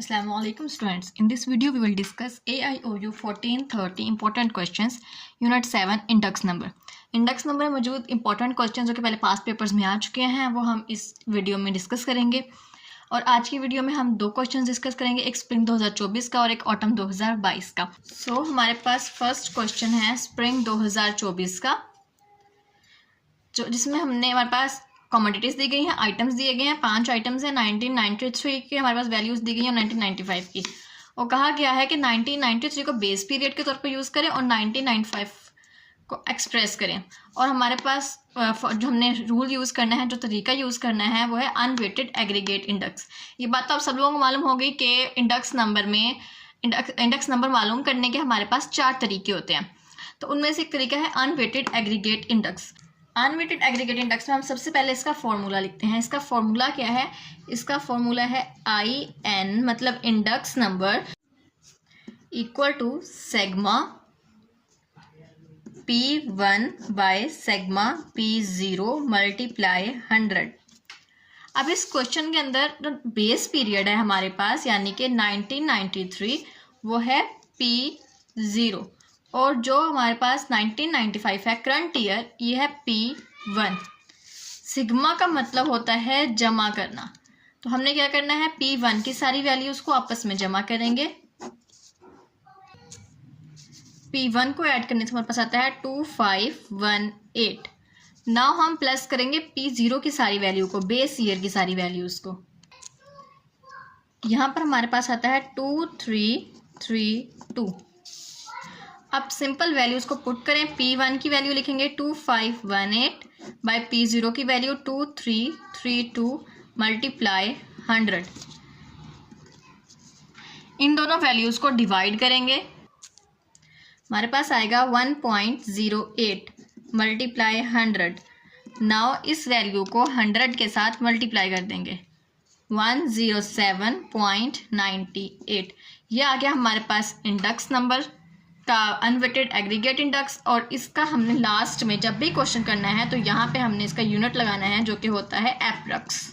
Assalamualaikum students. In this video we will discuss AIOU 1430 important questions Unit 7 index number. Index number में मौजूद important question जो कि पहले past papers में आ चुके हैं वो हम इस वीडियो में डिस्कस करेंगे। और आज की वीडियो में हम दो क्वेश्चन डिस्कस करेंगे, एक स्प्रिंग 2024 का और एक ऑटम 2022 का। हमारे पास फर्स्ट क्वेश्चन है स्प्रिंग 2024 का, जिसमें हमारे पास कमोडिटीज़ दी गई हैं, आइटम्स दिए गए हैं, 5 आइटम्स हैं। 1993 की हमारे पास वैल्यूज़ दी गई हैं और 1995 की। और कहा गया है कि 1993 को बेस पीरियड के तौर पर यूज़ करें और 1995 को एक्सप्रेस करें। और हमारे पास जो हमने रूल यूज़ करना है, जो तरीका यूज़ करना है वो है अनवेटेड एग्रीगेट इंडेक्स। ये बात तो आप सब लोगों को मालूम होगी कि इंडेक्स नंबर मालूम करने के हमारे पास 4 तरीके होते हैं। तो उनमें से एक तरीका है unweighted aggregate index. Unweighted aggregate index में हम सबसे पहले इसका फॉर्मूला लिखते हैं। इसका फॉर्मूला क्या है? इसका फॉर्मूला है IN मतलब index number equal to sigma P1 by sigma P0 multiply 100। अब इस क्वेश्चन के अंदर जो बेस पीरियड है हमारे पास यानी कि 1993 वो है P0 और जो हमारे पास 1995 है करंट ईयर, ये है P1। सिग्मा का मतलब होता है जमा करना। तो हमने क्या करना है, P1 की सारी वैल्यूज़ को आपस में जमा करेंगे। P1 को ऐड करने से हमारे पास आता है 2518। नाउ हम प्लस करेंगे P0 की सारी वैल्यू को, बेस ईयर की सारी वैल्यूज़ को। यहाँ पर हमारे पास आता है 2332। अब सिंपल वैल्यूज़ को पुट करें। P1 की वैल्यू लिखेंगे 2518 बाय P0 की वैल्यू 2332 मल्टीप्लाई 100। इन दोनों वैल्यूज़ को डिवाइड करेंगे, हमारे पास आएगा 1.08 मल्टीप्लाई 100। नाउ इस वैल्यू को 100 के साथ मल्टीप्लाई कर देंगे, 107.98। ये आ गया हमारे पास इंडेक्स नंबर का अनवेटेड एग्रीगेट इंडेक्स। और इसका हमने लास्ट में जब भी क्वेश्चन करना है तो यहाँ पे हमने इसका यूनिट लगाना है जो कि होता है approx.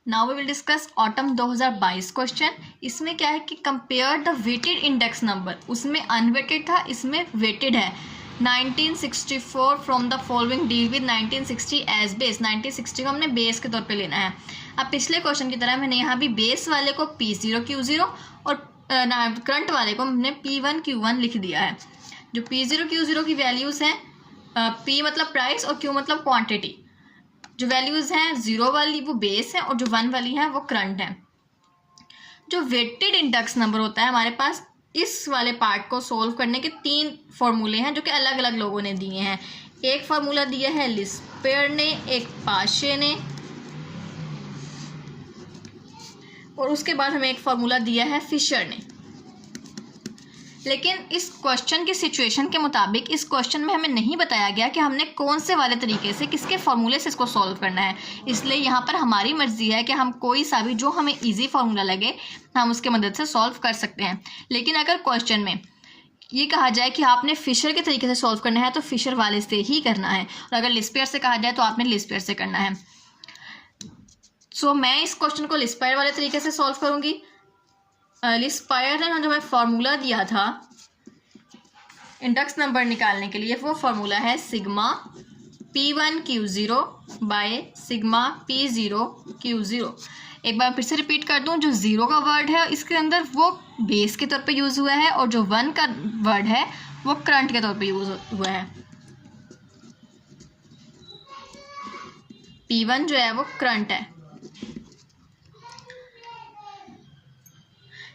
Now we will discuss autumn 2022 question. इसमें क्या है कि compare the weighted index number. उसमें अनवेटेड था, इसमें वेटेड है। 1964 from the following deal with 1960 as base. 1960 को हमने बेस के तौर पे लेना है। अब पिछले क्वेश्चन की तरह मैंने यहाँ भी बेस वाले को P0 Q0 और करंट वाले को हमने P1 Q1 लिख दिया है। जो P0 Q0 की वैल्यूज़ हैं, P मतलब प्राइस और Q मतलब क्वांटिटी। जो वैल्यूज़ हैं 0 वाली वो बेस है और जो 1 वाली हैं वो करंट है। जो वेटेड इंडेक्स नंबर होता है हमारे पास, इस वाले पार्ट को सोल्व करने के 3 फॉर्मूले हैं जो कि अलग अलग लोगों ने दिए हैं। एक फार्मूला दिया है लिस्पेयर ने, एक पाशे ने, और उसके बाद हमें एक फार्मूला दिया है फिशर ने। लेकिन इस क्वेश्चन की सिचुएशन के मुताबिक इस क्वेश्चन में हमें नहीं बताया गया कि हमने कौन से वाले तरीके से, किसके फार्मूले से इसको सॉल्व करना है। इसलिए यहाँ पर हमारी मर्जी है कि हम कोई सा भी जो हमें इजी फार्मूला लगे हम उसके मदद से सॉल्व कर सकते हैं। लेकिन अगर क्वेश्चन में ये कहा जाए कि आपने फिशर के तरीके से सॉल्व करना है तो फिशर वाले से ही करना है, और अगर लिस्पेयर से कहा जाए तो आपने लिस्पेयर से करना है। मैं इस क्वेश्चन को लिस्पेयर वाले तरीके से सॉल्व करूंगी। लिस्पेयर ने जो हमें फार्मूला दिया था इंडेक्स नंबर निकालने के लिए, वो फार्मूला है sigma P1 Q0 by sigma P0 Q0। एक बार फिर से रिपीट कर दूं, जो 0 का वर्ड है इसके अंदर वो बेस के तौर पे यूज़ हुआ है और जो 1 का वर्ड है वो करंट के तौर पे यूज़ हुआ है। P1 जो है वो करंट है।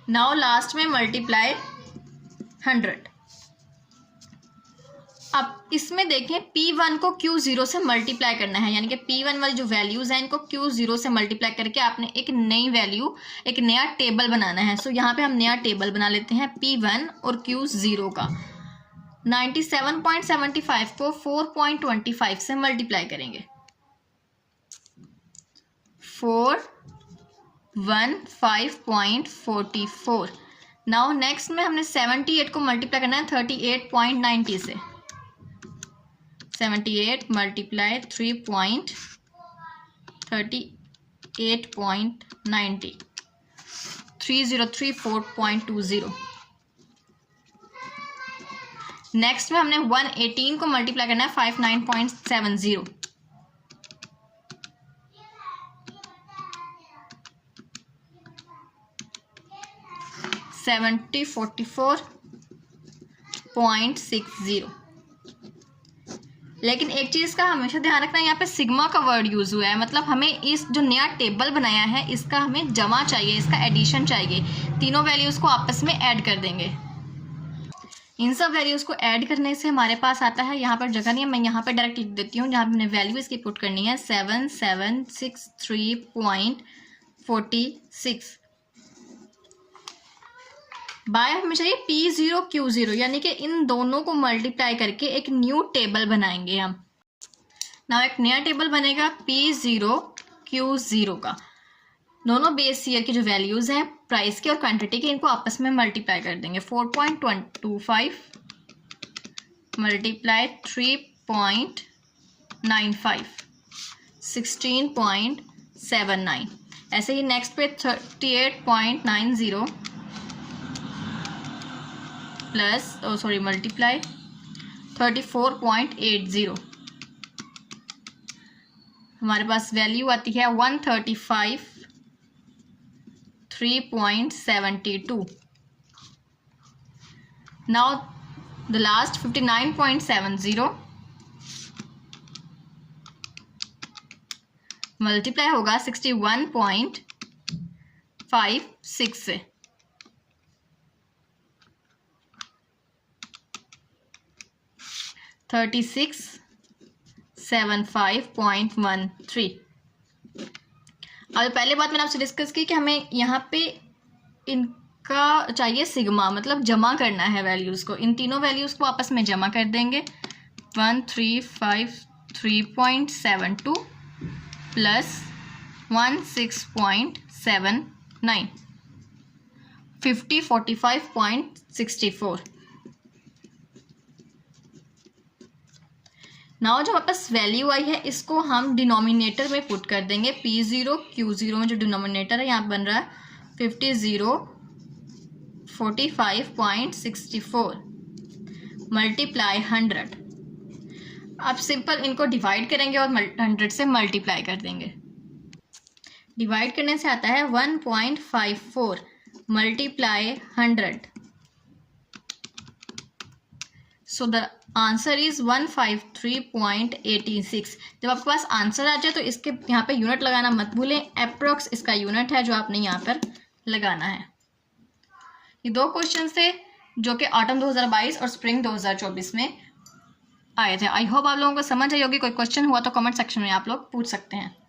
नाउ लास्ट में मल्टीप्लाई 100। अब इसमें देखें P1 को Q0 से मल्टीप्लाई करना है, यानी कि P1 वाली जो वैल्यूज़ हैं इनको Q0 से मल्टीप्लाई करके आपने एक नई वैल्यू, एक नया टेबल बनाना है। यहाँ पे हम नया टेबल बना लेते हैं P1 और Q0 का। 97.75 को 4.25 से मल्टीप्लाई करेंगे, 415.44। नाउ नेक्स्ट में हमने 78 को मल्टीप्लाई करना है 38.90 से। 78 मल्टीप्लाई 3.38.90 3034.20। नेक्स्ट में हमने 118 को मल्टीप्लाई करना है 59.70। 7044.60। लेकिन एक चीज़ का हमेशा ध्यान रखना, यहाँ पे सिग्मा का वर्ड यूज़ हुआ है, मतलब हमें इस जो नया टेबल बनाया है इसका हमें जमा चाहिए, इसका एडिशन चाहिए। तीनों वैल्यूज़ को आपस में ऐड कर देंगे। इन सब वैल्यूज़ को ऐड करने से हमारे पास आता है, यहाँ पर जगह नहीं है, मैं यहाँ पर डायरेक्ट लिख देती हूँ जहाँ हमने वैल्यू इसकी पुट करनी है 7763.46। बाय हमें चाहिए P0 Q0, यानी कि इन दोनों को मल्टीप्लाई करके एक न्यू टेबल बनाएंगे हम। नाउ एक नया टेबल बनेगा P0 Q0 का। दोनों बेस ईयर की जो वैल्यूज़ हैं प्राइस की और क्वांटिटी की, इनको आपस में मल्टीप्लाई कर देंगे। 4.25 मल्टीप्लाई 3.95 16.79। ऐसे ही नेक्स्ट पे 38.90 प्लस मल्टीप्लाई 34.80। हमारे पास वैल्यू आती है 135.3.72। नाउ द लास्ट 59.70 मल्टीप्लाई होगा 61.56 से। 3675.13। अब पहले बात मैंने आपसे डिस्कस की कि हमें यहाँ पे इनका चाहिए सिग्मा, मतलब जमा करना है वैल्यूज़ को। इन तीनों वैल्यूज़ को आपस में जमा कर देंगे। 1353.72 प्लस 16.79 5045.64। नाउ जो हमारे पास वैल्यू आई है इसको हम डिनोमिनेटर में पुट कर देंगे। P0 Q0 में जो डिनोमिनेटर है यहाँ बन रहा है 5045.64 मल्टीप्लाई 100। अब सिंपल इनको डिवाइड करेंगे और 100 से मल्टीप्लाई कर देंगे। डिवाइड करने से आता है 1.54 multiply 100। So the answer is 153.86। जब आपके पास आंसर आ जाए तो इसके यहाँ पे यूनिट लगाना मत भूलें। अप्रोक्स इसका यूनिट है जो आपने यहाँ पर लगाना है। ये दो क्वेश्चन थे जो कि ऑटम 2022 और स्प्रिंग 2024 में आए थे। आई होप आप लोगों को समझ आई होगी। कोई क्वेश्चन हुआ तो कमेंट सेक्शन में आप लोग पूछ सकते हैं।